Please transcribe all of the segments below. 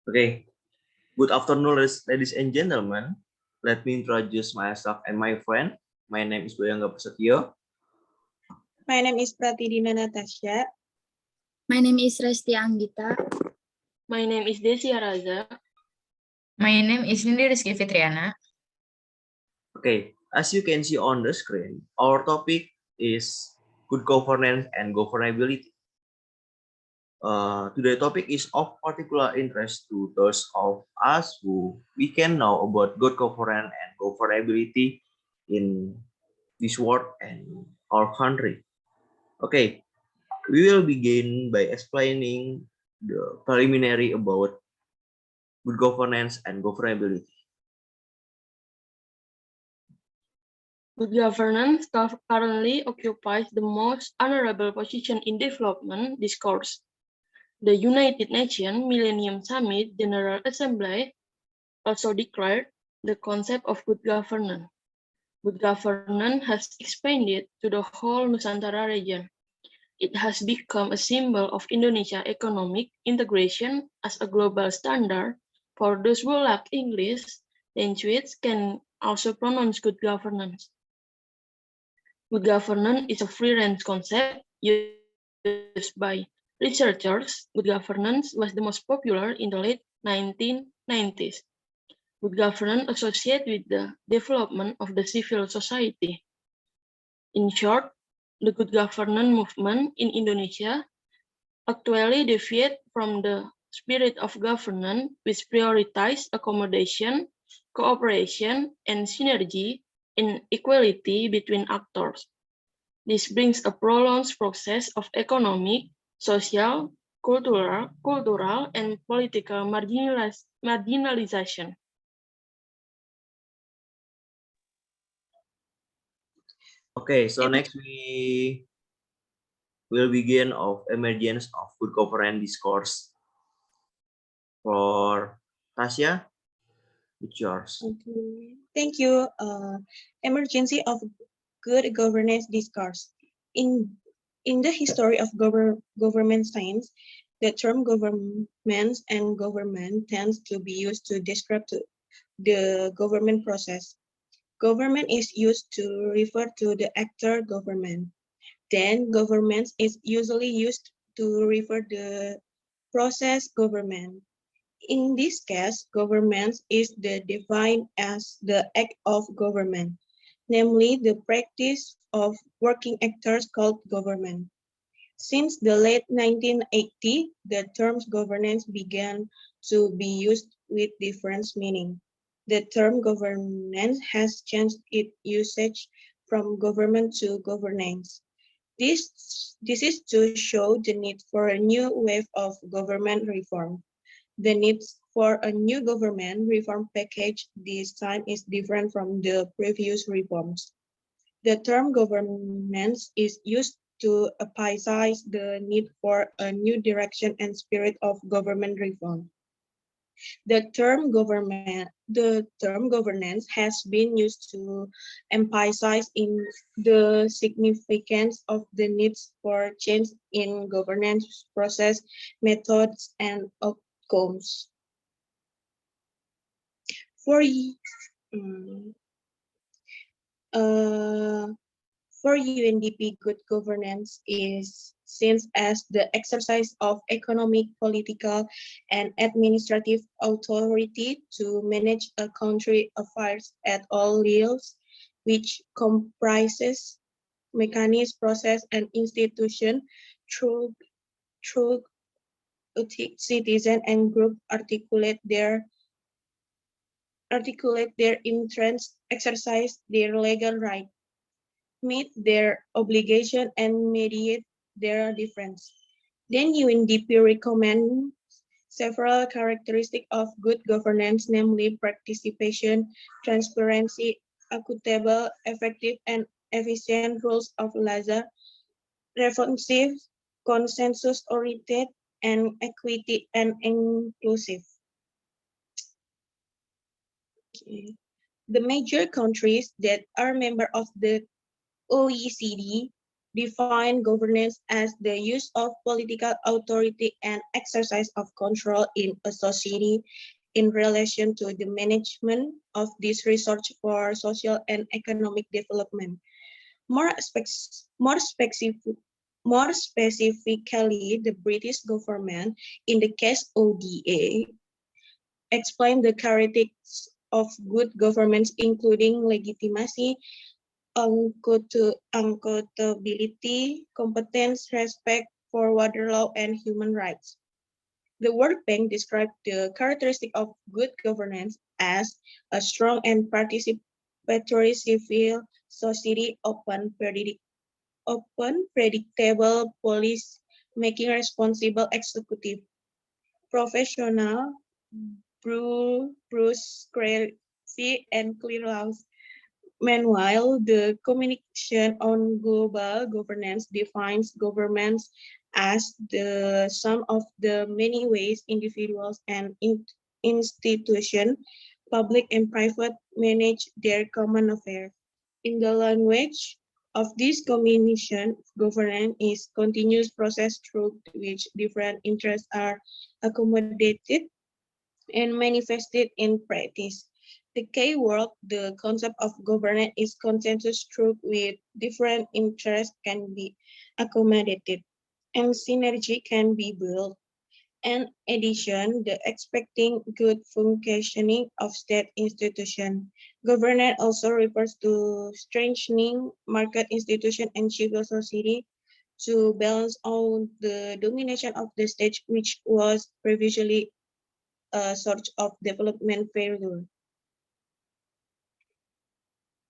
Okay, good afternoon, ladies and gentlemen. Let me introduce myself and my friend. My name is Boyangga Prasetyo. My name is Pratidina Natasha. My name is Resti Anggita. My name is Desi Araza. My name is Nindi Rizky Fitriana. Okay, as you can see on the screen, our topic is good governance and governability. Today's topic is of particular interest to those of us who we can know about good governance and governability in this world and our country. Okay, we will begin by explaining the preliminary about good governance and governability. Good governance currently occupies the most honorable position in development discourse. The United Nations Millennium Summit General Assembly also declared the concept of good governance. Good governance has expanded to the whole Nusantara region. It has become a symbol of Indonesia economic integration as a global standard. For those who lack English language can also pronounce good governance. Good governance is a free-range concept used by researchers. Good governance was the most popular in the late 1990s. Good governance associated with the development of the civil society. In short, the good governance movement in Indonesia actually deviates from the spirit of governance, which prioritizes accommodation, cooperation, and synergy and equality between actors. This brings a prolonged process of economic, social, cultural, and political marginalization. Okay, so next we will begin of emergence of good governance discourse. For Tasya, it's yours. Okay. Thank you. Emergency of good governance discourse. In the history of government science, the term governments and government tends to be used to describe the government process. Government is used to refer to the actor government. Then governments is usually used to refer the process government. In this case, government is defined as the act of government, namely the practice of working actors called government. Since the late 1980s, the term governance began to be used with different meaning. The term governance has changed its usage from government to governance. This is to show the need for a new wave of government reform. The need for a new government reform package this time is different from the previous reforms. The term governance is used to emphasize the need for a new direction and spirit of government reform. The term governance has been used to emphasize in the significance of the needs for change in governance process, methods, and outcomes. For UNDP, good governance is seen as the exercise of economic, political, and administrative authority to manage a country's affairs at all levels, which comprises mechanisms, process, and institutions through citizens and groups articulate their interests, exercise their legal right, meet their obligation, and mediate their difference. Then UNDP recommends several characteristics of good governance, namely participation, transparency, equitable, effective, and efficient rules of law, responsive, consensus-oriented, and equity and inclusive. Okay. The major countries that are members of the OECD define governance as the use of political authority and exercise of control in a society in relation to the management of this resource for social and economic development. More specifically, the British government, in the case ODA, explained the characteristics of good governance, including legitimacy, accountability, competence, respect for water law, and human rights. The World Bank described the characteristic of good governance as a strong and participatory civil society, open, predictable policy making, responsible executive, professional, bureaucracy, and clear laws. Meanwhile, the Communication on Global Governance defines governments as the sum of the many ways individuals and institutions, public and private, manage their common affairs. In the language of this communication, governance is a continuous process through which different interests are accommodated and manifested in practice. The key word, the concept of governance is consensus through which different interests can be accommodated and synergy can be built. In addition, the expecting good functioning of state institutions. Governance also refers to strengthening market institutions and civil society to balance out the domination of the state, which was previously a source of development failure.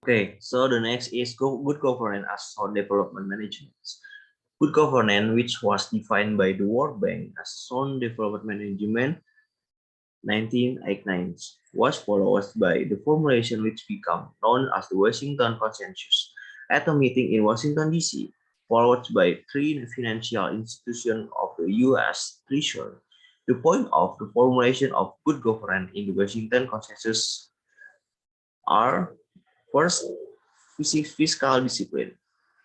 Okay, so the next is good governance as sound development management. Good governance, which was defined by the World Bank as sound development management 1989, was followed by the formulation which became known as the Washington Consensus at a meeting in Washington, D.C., followed by three financial institutions of the U.S. Treasury. The point of the formulation of good governance in the Washington Consensus are: first, fiscal discipline;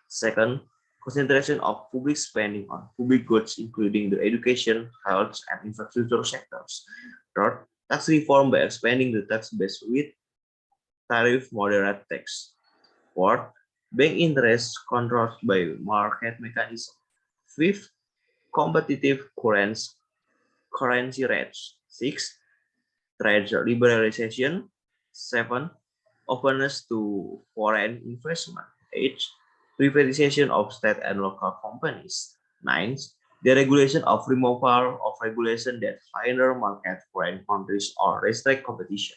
second, concentration of public spending on public goods, including the education, health, and infrastructure sectors; third, tax reform by expanding the tax base with tariff moderate tax; fourth, bank interest controlled by market mechanism; fifth, competitive currency rates; sixth, trade liberalization; seven, openness to foreign investment; eight, privatization of state and local companies; nine, the regulation of removal of regulation that hinder market foreign countries or restrict competition,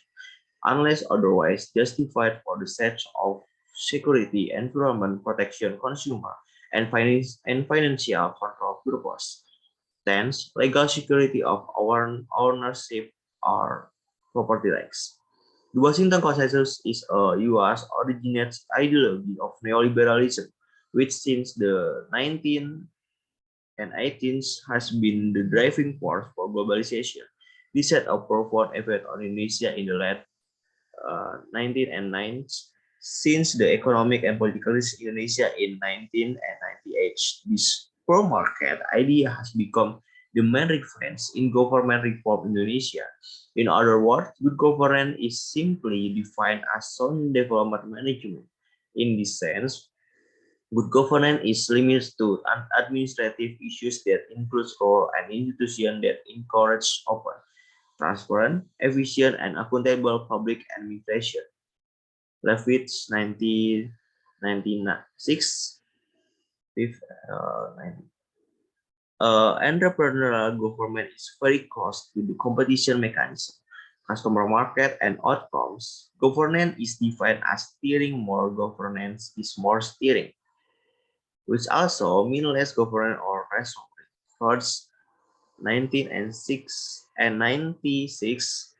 unless otherwise justified for the sake of security, environment protection, consumer, and financial control purpose. 10, legal security of our ownership or property rights. The Washington Consensus is a U.S. originated ideology of neoliberalism, which since the 19th and 18th has been the driving force for globalization. This had a profound effect on Indonesia in the late 19th and 9th, since the economic and political Indonesia in 1998. This pro-market idea has become the main reference in government reform in Indonesia. In other words, good governance is simply defined as sound development management. In this sense, good governance is limited to administrative issues that include role and institutions that encourage open, transparent, efficient, and accountable public administration. Levitz 1996. Entrepreneurial government is very close to the competition mechanism, customer market, and outcomes. Governance is defined as steering; more governance is more steering, which also means less governance or less sovereign. First, 1996,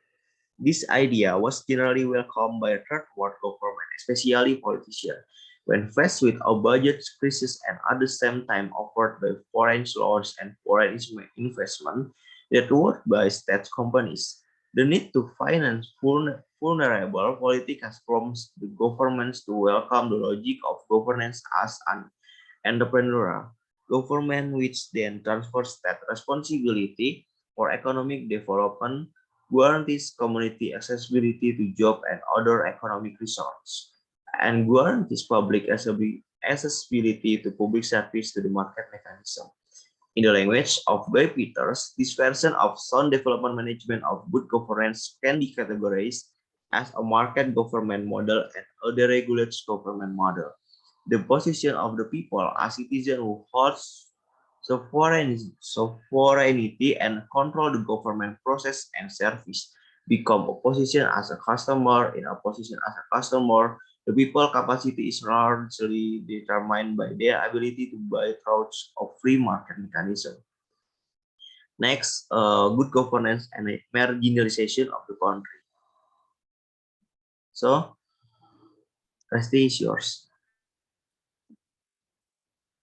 this idea was generally welcomed by third world government, especially politicians, when faced with a budget crisis and at the same time offered by foreign loans and foreign investment that worked by state companies. The need to finance vulnerable politics has prompted the governments to welcome the logic of governance as an entrepreneurial government, which then transfers state responsibility for economic development, guarantees community accessibility to job and other economic resources, and guarantees public accessibility to public service to the market mechanism. In the language of Guy Peters, this version of sound development management of good governance can be categorized as a market government model and a deregulated government model. The position of the people as citizens who holds sovereignty and control the government process and service become a position as a customer. In a position as a customer, the people capacity is largely determined by their ability to buy through a free market mechanism. Next, good governance and marginalization of the country. So, Resti is yours.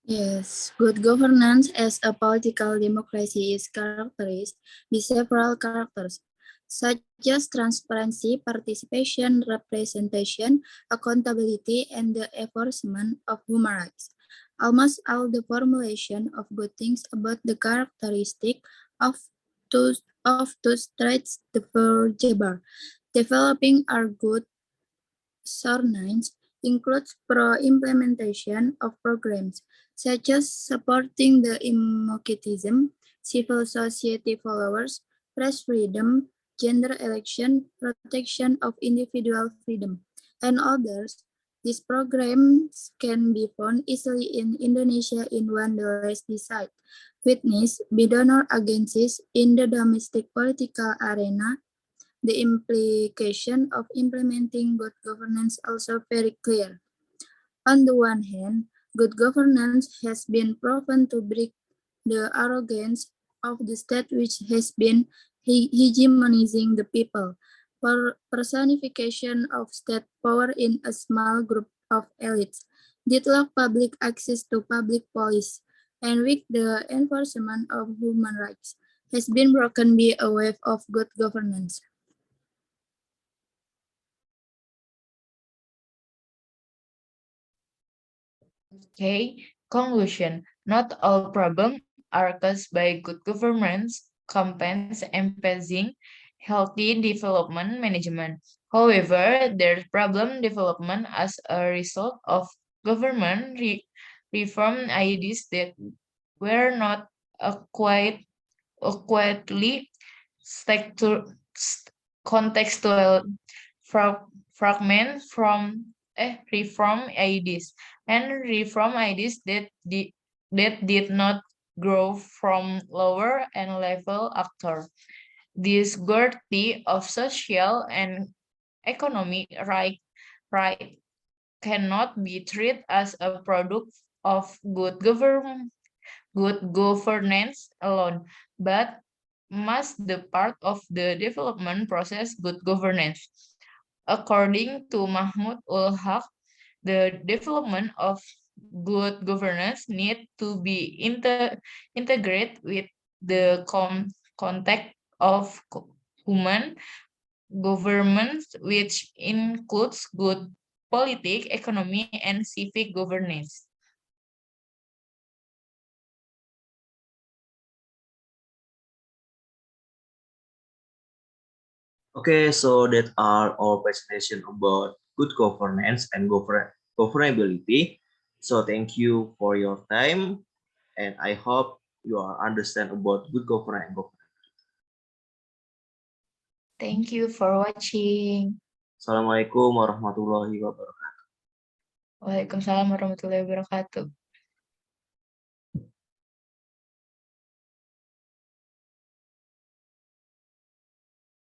Yes, good governance as a political democracy is characterized by several characters, such as transparency, participation, representation, accountability, and the enforcement of human rights. Almost all the formulation of good things about the characteristic of two traits divergible. Developing our good governance includes pro-implementation of programs such as supporting the democratism, civil society followers, press freedom, gender election, protection of individual freedom, and others. These programs can be found easily in Indonesia in one the less decide. Witness by donor agencies in the domestic political arena. The implication of implementing good governance also very clear. On the one hand, good governance has been proven to break the arrogance of the state which has been hegemonizing the people. For personification of state power in a small group of elites, deadlock public access to public policy, and weak the enforcement of human rights has been broken by a wave of good governance. Okay, conclusion. Not all problems are caused by good governance, campaigns, emphasizing healthy development management. However, there's problem development as a result of government reform ideas that were not adequately contextual fragment from reform ideas and reform ideas that did not grow from lower and level actor. This guarantee of social and economic right cannot be treated as a product of good governance alone, but must the part of the development process good governance. According to Mahmud ul-Haq, the development of good governance need to be integrated with the context of human governments, which includes good politics, economy, and civic governance. Okay, so that are our presentation about good governance and governability. So thank you for your time, and I hope you are understand about good governance and governance. Thank you for watching. Assalamualaikum warahmatullahi wabarakatuh. Waalaikumsalam warahmatullahi wabarakatuh.